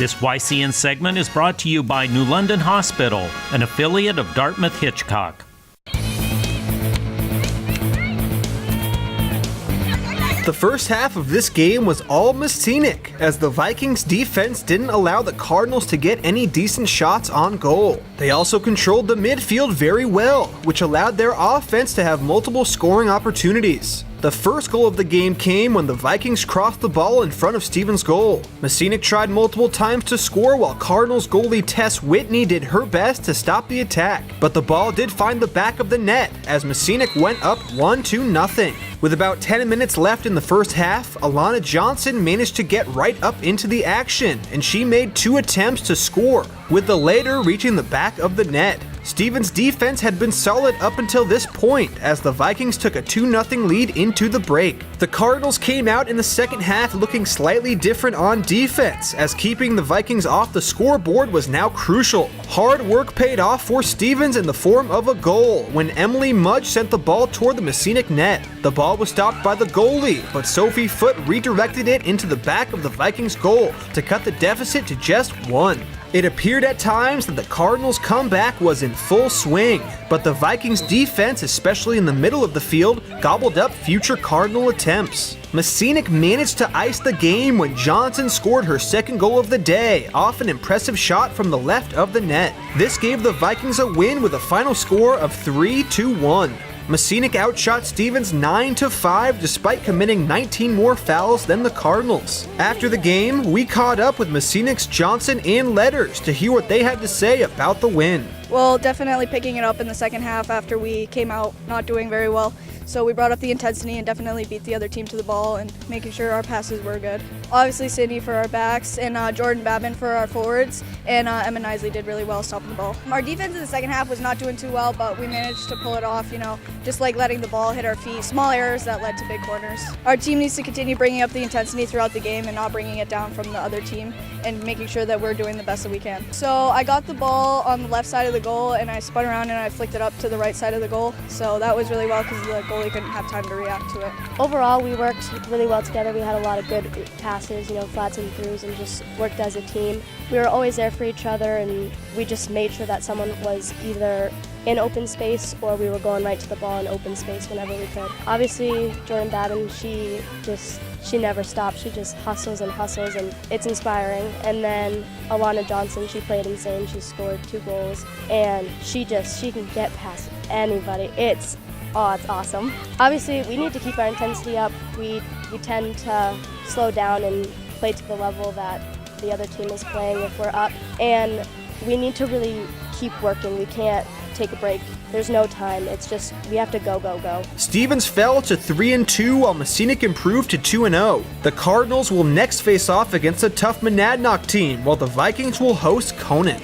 This YCN segment is brought to you by New London Hospital, an affiliate of Dartmouth Hitchcock. The first half of this game was all Mascenic, as the Vikings defense didn't allow the Cardinals to get any decent shots on goal. They also controlled the midfield very well, which allowed their offense to have multiple scoring opportunities. The first goal of the game came when the Vikings crossed the ball in front of Stevens' goal. Mascenic tried multiple times to score while Cardinals goalie Tess Whitney did her best to stop the attack, but the ball did find the back of the net as Mascenic went up 1-0. With about 10 minutes left in the first half, Alana Johnson managed to get right up into the action, and she made 2 attempts to score, with the later reaching the back of the net. Stevens' defense had been solid up until this point, as the Vikings took a 2-0 lead into the break. The Cardinals came out in the second half looking slightly different on defense, as keeping the Vikings off the scoreboard was now crucial. Hard work paid off for Stevens in the form of a goal when Emily Mudge sent the ball toward the Mascenic net. The ball was stopped by the goalie, but Sophie Foote redirected it into the back of the Vikings' goal to cut the deficit to just 1. It appeared at times that the Cardinals' comeback was in full swing, but the Vikings' defense, especially in the middle of the field, gobbled up future Cardinal attempts. Mascenic managed to ice the game when Johnson scored her second goal of the day off an impressive shot from the left of the net. This gave the Vikings a win with a final score of 3-1. Mascenic outshot Stevens 9-5 despite committing 19 more fouls than the Cardinals. After the game, we caught up with Mascenic's Johnson and Letters to hear what they had to say about the win. Well, definitely picking it up in the second half after we came out not doing very well. So we brought up the intensity and definitely beat the other team to the ball and making sure our passes were good. Obviously Sydney for our backs and Jordan Babin for our forwards, and Emma Nisley did really well stopping the ball. Our defense in the second half was not doing too well, but we managed to pull it off, just like letting the ball hit our feet, small errors that led to big corners. Our team needs to continue bringing up the intensity throughout the game and not bringing it down from the other team and making sure that we're doing the best that we can. So I got the ball on the left side of the goal and I spun around and I flicked it up to the right side of the goal. So that was really well because the goalie couldn't have time to react to it. Overall, we worked really well together. We had a lot of good passes, flats and throughs, and just worked as a team. We were always there for each other, and we just made sure that someone was either in open space or we were going right to the ball in open space whenever we could. Obviously, Jordan Babin, she never stops. She just hustles and hustles, and it's inspiring. And then Alana Johnson, she played insane. She scored 2 goals, and she can get past anybody. It's awesome. Obviously, we need to keep our intensity up. We tend to slow down and play to the level that the other team is playing if we're up. And we need to really keep working. We can't take a break. There's no time. It's just, we have to go. Stevens fell to 3-2 while Mascenic improved to 2-0. The Cardinals will next face off against a tough Monadnock team, while the Vikings will host Conant.